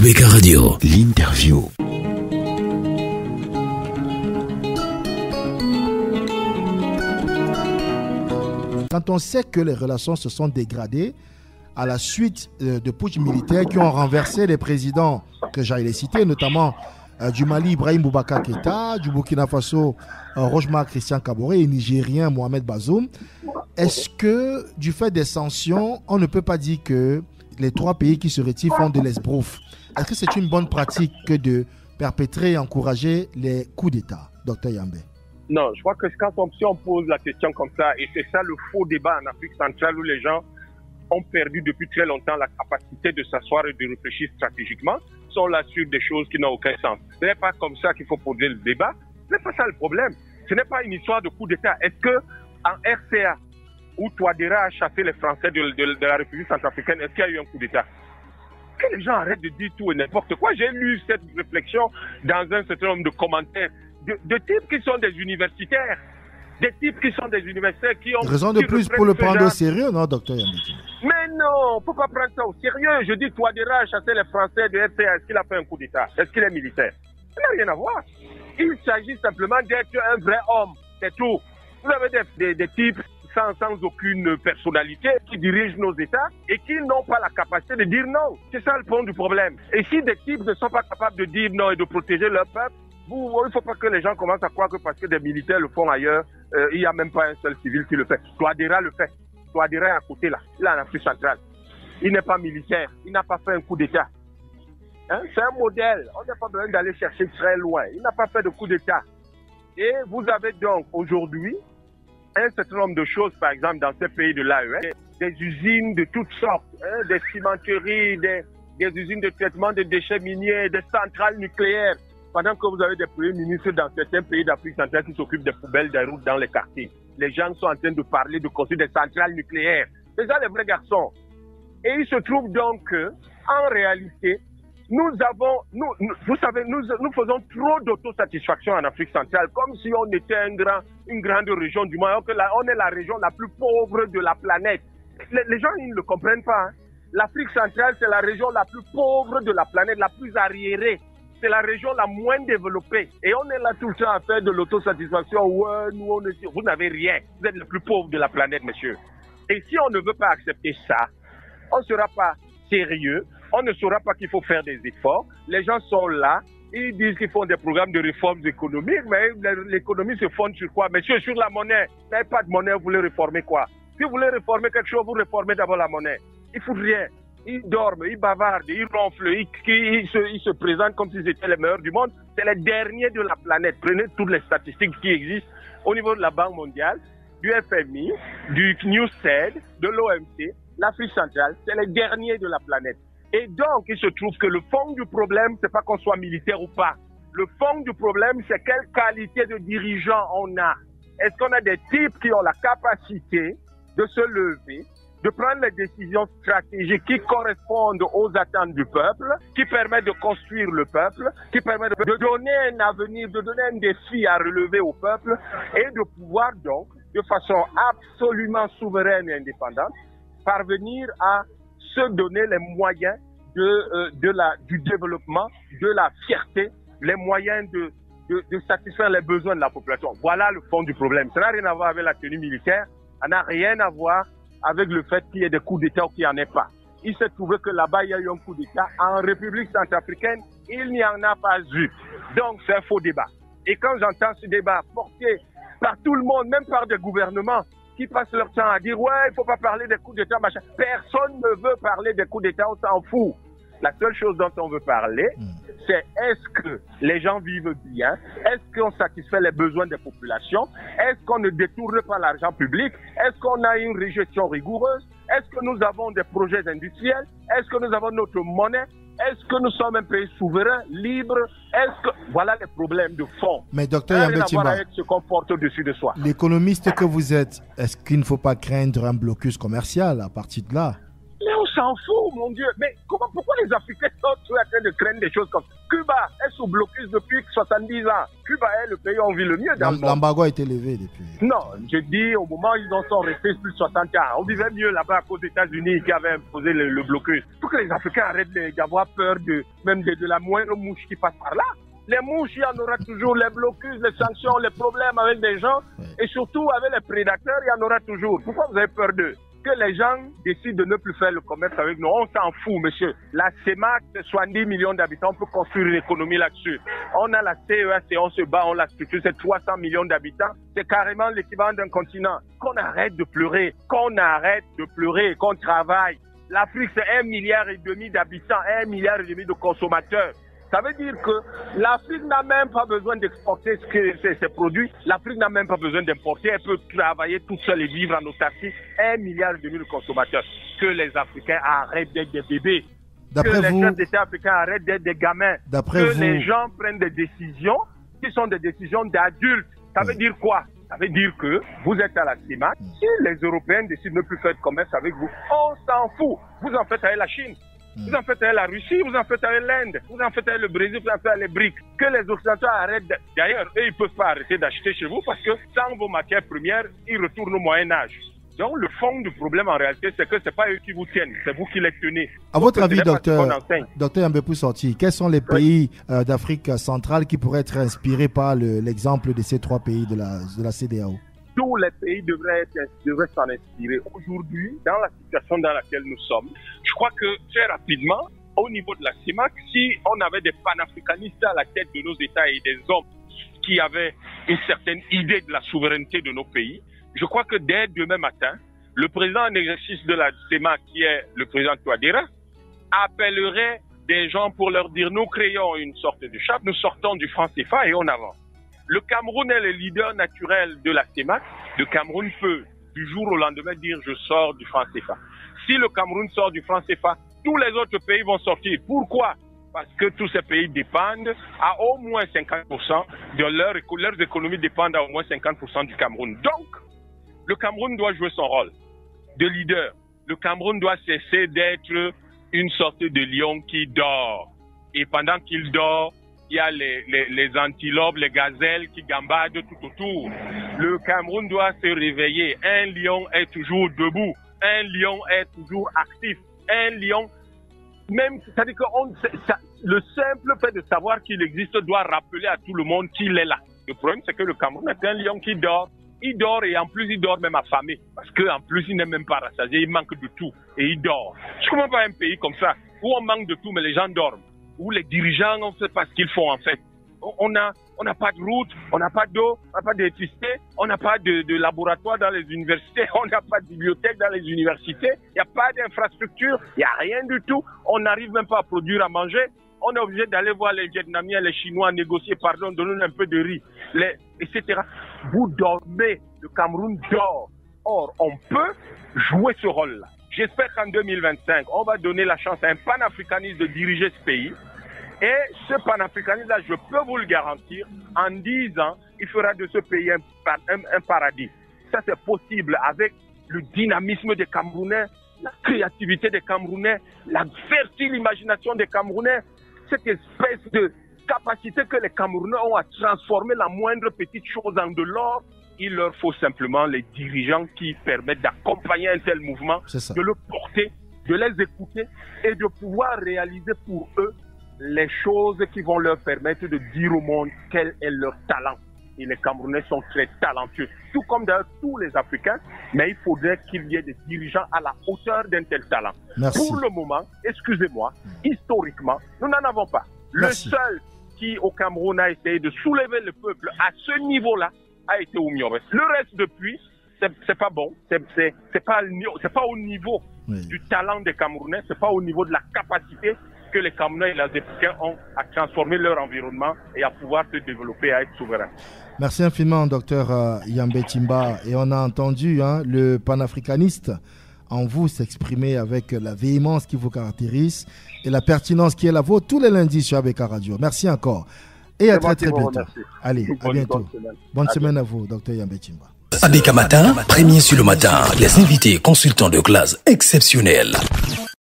ABK Radio, l'interview. Quand on sait que les relations se sont dégradées à la suite de putsch militaires qui ont renversé les présidents que j'allais citer, notamment du Mali, Ibrahim Boubacar Keïta, du Burkina Faso, Rochemar Christian Kaboré et Nigérien Mohamed Bazoum, est-ce que du fait des sanctions, on ne peut pas dire que les trois pays qui se retirent font de l'esbrouf? Est-ce que c'est une bonne pratique que de perpétrer et encourager les coups d'État, Dr Yambé? Non, je crois que si on pose la question comme ça, et c'est ça le faux débat en Afrique centrale où les gens ont perdu depuis très longtemps la capacité de s'asseoir et de réfléchir stratégiquement, sont là sur des choses qui n'ont aucun sens. Ce n'est pas comme ça qu'il faut poser le débat. Ce n'est pas ça le problème. Ce n'est pas une histoire de coup d'État. Est-ce que en RCA, où Touadéra a chassé les Français de la République centrafricaine, est-ce qu'il y a eu un coup d'État? Que les gens arrêtent de dire tout et n'importe quoi. J'ai lu cette réflexion dans un certain nombre de commentaires de types qui sont des universitaires. Des types qui sont des universitaires qui ont... Raison de plus pour le prendre au sérieux, non, docteur Yambé? Mais non, on ne peut pas prendre ça au sérieux. Je dis, Touadéra a chassé les Français de RCA. Est-ce qu'il a fait un coup d'État? Est-ce qu'il est militaire? Ça n'a rien à voir. Il s'agit simplement d'être un vrai homme. C'est tout. Vous avez des types sans aucune personnalité qui dirigent nos États et qui n'ont pas la capacité de dire non. C'est ça le fond du problème. Et si des types ne sont pas capables de dire non et de protéger leur peuple, il ne faut pas que les gens commencent à croire que parce que des militaires le font ailleurs, il n'y a même pas un seul civil qui le fait. Touadéra le fait. Touadéra est à côté là. Il est en Afrique centrale. Il n'est pas militaire. Il n'a pas fait un coup d'État. Hein? C'est un modèle. On n'a pas besoin d'aller chercher très loin. Il n'a pas fait de coup d'État. Et vous avez donc aujourd'hui un certain nombre de choses, par exemple, dans ces pays de l'AES, des usines de toutes sortes, hein, des cimenteries, des usines de traitement de déchets miniers, des centrales nucléaires. Pendant que vous avez des premiers ministres dans certains pays d'Afrique centrale qui s'occupent des poubelles des routes dans les quartiers. Les gens sont en train de parler de construire des centrales nucléaires. C'est ça les vrais garçons. Et il se trouve donc que, en réalité, nous faisons trop d'autosatisfaction en Afrique centrale, comme si on était une grande région du monde, alors que on est la région la plus pauvre de la planète. Les gens, ils ne le comprennent pas. Hein. L'Afrique centrale, c'est la région la plus pauvre de la planète, la plus arriérée. C'est la région la moins développée. Et on est là tout le temps à faire de l'autosatisfaction. Ouais, nous, vous n'avez rien. Vous êtes le plus pauvre de la planète, monsieur. Et si on ne veut pas accepter ça, on ne sera pas sérieux. On ne saura pas qu'il faut faire des efforts. Les gens sont là. Ils disent qu'ils font des programmes de réformes économiques. Mais l'économie se fonde sur quoi? Monsieur, sur la monnaie. Vous n'avez pas de monnaie, vous voulez réformer quoi? Si vous voulez réformer quelque chose, vous réformez d'abord la monnaie. Il ne faut rien. Ils dorment, ils bavardent, ils ronflent, ils se présentent comme s'ils étaient les meilleurs du monde. C'est les derniers de la planète. Prenez toutes les statistiques qui existent au niveau de la Banque mondiale, du FMI, du NewSed, de l'OMC, l'Afrique centrale. C'est les derniers de la planète. Et donc, il se trouve que le fond du problème, c'est pas qu'on soit militaire ou pas. Le fond du problème, c'est quelle qualité de dirigeant on a. Est-ce qu'on a des types qui ont la capacité de se lever, de prendre les décisions stratégiques qui correspondent aux attentes du peuple, qui permettent de construire le peuple, qui permettent de donner un avenir, de donner un défi à relever au peuple et de pouvoir donc, de façon absolument souveraine et indépendante, parvenir à se donner les moyens du développement, de la fierté, les moyens de satisfaire les besoins de la population. Voilà le fond du problème. Ça n'a rien à voir avec la tenue militaire, ça n'a rien à voir avec le fait qu'il y ait des coups d'État ou qu'il n'y en ait pas. Il s'est trouvé que là-bas, il y a eu un coup d'État. En République centrafricaine, il n'y en a pas eu. Donc, c'est un faux débat. Et quand j'entends ce débat porté par tout le monde, même par des gouvernements, qui passent leur temps à dire « Ouais, il ne faut pas parler des coups d'État, machin ». Personne ne veut parler des coups d'État, on s'en fout. La seule chose dont on veut parler, c'est est-ce que les gens vivent bien? Est-ce qu'on satisfait les besoins des populations? Est-ce qu'on ne détourne pas l'argent public? Est-ce qu'on a une gestion rigoureuse? Est-ce que nous avons des projets industriels? Est-ce que nous avons notre monnaie? Est-ce que nous sommes un pays souverain, libre? Est-ce que... Voilà les problèmes de fond. Mais docteur Yambé Timba, se comporte au-dessus de soi. L'économiste que vous êtes, est-ce qu'il ne faut pas craindre un blocus commercial à partir de là? Mais on s'en fout, mon Dieu. Mais pourquoi les Africains sont en train de craindre des choses comme ça? Cuba est sous blocus depuis 70 ans. Cuba est le pays où on vit le mieux dans le monde. L'embargo a été levé depuis. Non, je dis au moment où ils en sont restés plus de 60 ans. On vivait mieux là-bas à cause des États-Unis qui avaient imposé le blocus. Il faut que les Africains arrêtent d'avoir peur même de la moindre mouche qui passe par là. Les mouches, il y en aura toujours. Les blocus, les sanctions, les problèmes avec des gens. Et surtout avec les prédateurs, il y en aura toujours. Pourquoi vous avez peur d'eux? Que les gens décident de ne plus faire le commerce avec nous. On s'en fout, monsieur. La CEMAC, c'est 70 millions d'habitants. On peut construire une économie là-dessus. On a la CEAC, on se bat, on la structure. C'est 300 millions d'habitants. C'est carrément l'équivalent d'un continent. Qu'on arrête de pleurer. Qu'on arrête de pleurer. Qu'on travaille. L'Afrique, c'est 1,5 milliard d'habitants, 1,5 milliard de consommateurs. Ça veut dire que l'Afrique n'a même pas besoin d'exporter ses produits. L'Afrique n'a même pas besoin d'importer. Elle peut travailler toute seule et vivre en autarcie. 1,5 milliard de consommateurs. Que les Africains arrêtent d'être des bébés. Que les chefs d'État africains arrêtent d'être des gamins. Que les gens prennent des décisions qui sont des décisions d'adultes. Ça veut dire quoi? Ça veut dire que vous êtes à la CEMAC. Si les Européens décident de ne plus faire de commerce avec vous, on s'en fout. Vous en faites avec la Chine. Vous en faites avec la Russie, vous en faites avec l'Inde, vous en faites avec le Brésil, vous en faites avec les BRICS. Que les Occidentaux arrêtent. D'ailleurs, eux, ils ne peuvent pas arrêter d'acheter chez vous parce que sans vos matières premières, ils retournent au Moyen-Âge. Donc, le fond du problème, en réalité, c'est que ce n'est pas eux qui vous tiennent, c'est vous qui les tenez. À votre avis, docteur Yambé Sorti, quels sont les pays d'Afrique centrale qui pourraient être inspirés par l'exemple de ces 3 pays de la CEDEAO? Tous les pays devraient s'en inspirer. Aujourd'hui, dans la situation dans laquelle nous sommes, je crois que très rapidement, au niveau de la CEMAC, si on avait des panafricanistes à la tête de nos États et des hommes qui avaient une certaine idée de la souveraineté de nos pays, je crois que dès demain matin, le président en exercice de la CEMAC, qui est le président Touadéra, appellerait des gens pour leur dire nous créons une sorte de charte, nous sortons du franc CFA et on avance. Le Cameroun est le leader naturel de la CEMAC. Le Cameroun peut, du jour au lendemain, dire je sors du franc CFA. Si le Cameroun sort du franc CFA, tous les autres pays vont sortir. Pourquoi? Parce que tous ces pays dépendent à au moins 50% de leurs économies dépendent à au moins 50% du Cameroun. Donc, le Cameroun doit jouer son rôle de leader. Le Cameroun doit cesser d'être une sorte de lion qui dort. Et pendant qu'il dort, il y a les antilopes, les gazelles qui gambadent tout autour. Le Cameroun doit se réveiller. Un lion est toujours debout. Un lion est toujours actif. Un lion, même, c'est-à-dire que le simple fait de savoir qu'il existe doit rappeler à tout le monde qu'il est là. Le problème, c'est que le Cameroun est un lion qui dort. Il dort et en plus, il dort même affamé. Parce qu'en plus, il n'est même pas rassasié. Il manque de tout. Et il dort. Je ne comprends pas un pays comme ça où on manque de tout, mais les gens dorment. Où les dirigeants, on ne sait pas ce qu'ils font en fait. On n'a pas de route, on n'a pas d'eau, on n'a pas d'électricité, on n'a pas de laboratoire dans les universités, on n'a pas de bibliothèque dans les universités, il n'y a pas d'infrastructure, il n'y a rien du tout. On n'arrive même pas à produire à manger. On est obligé d'aller voir les Vietnamiens, les Chinois négocier, pardon, donner un peu de riz, etc. Vous dormez, le Cameroun dort. Or, on peut jouer ce rôle-là. J'espère qu'en 2025, on va donner la chance à un panafricaniste de diriger ce pays. Et ce panafricanisme-là, je peux vous le garantir, en 10 ans, il fera de ce pays un paradis. Ça, c'est possible avec le dynamisme des Camerounais, la créativité des Camerounais, la fertile imagination des Camerounais, cette espèce de capacité que les Camerounais ont à transformer la moindre petite chose en de l'or. Il leur faut simplement les dirigeants qui permettent d'accompagner un tel mouvement, de le porter, de les écouter et de pouvoir réaliser pour eux les choses qui vont leur permettre de dire au monde quel est leur talent. Et les Camerounais sont très talentueux, tout comme d'ailleurs tous les Africains, mais il faudrait qu'il y ait des dirigeants à la hauteur d'un tel talent. Merci. Pour le moment, excusez-moi, historiquement, nous n'en avons pas. Merci. Le seul qui au Cameroun a essayé de soulever le peuple à ce niveau-là a été Oumyobé. Le reste depuis, c'est pas bon, c'est pas au niveau du talent des Camerounais, c'est pas au niveau de la capacité que les Camerounais et les Africains ont à transformer leur environnement et à pouvoir se développer, à être souverains. Merci infiniment, docteur Yambé Timba. Et on a entendu le panafricaniste en vous s'exprimer avec la véhémence qui vous caractérise et la pertinence qui est la vôtre tous les lundis sur ABK Radio. Merci encore. Et à très bientôt. Allez, à bientôt. Bonne semaine à vous, docteur Yambé Timba. ABK Matin, premier sur le matin. Les invités consultants de classe exceptionnelle.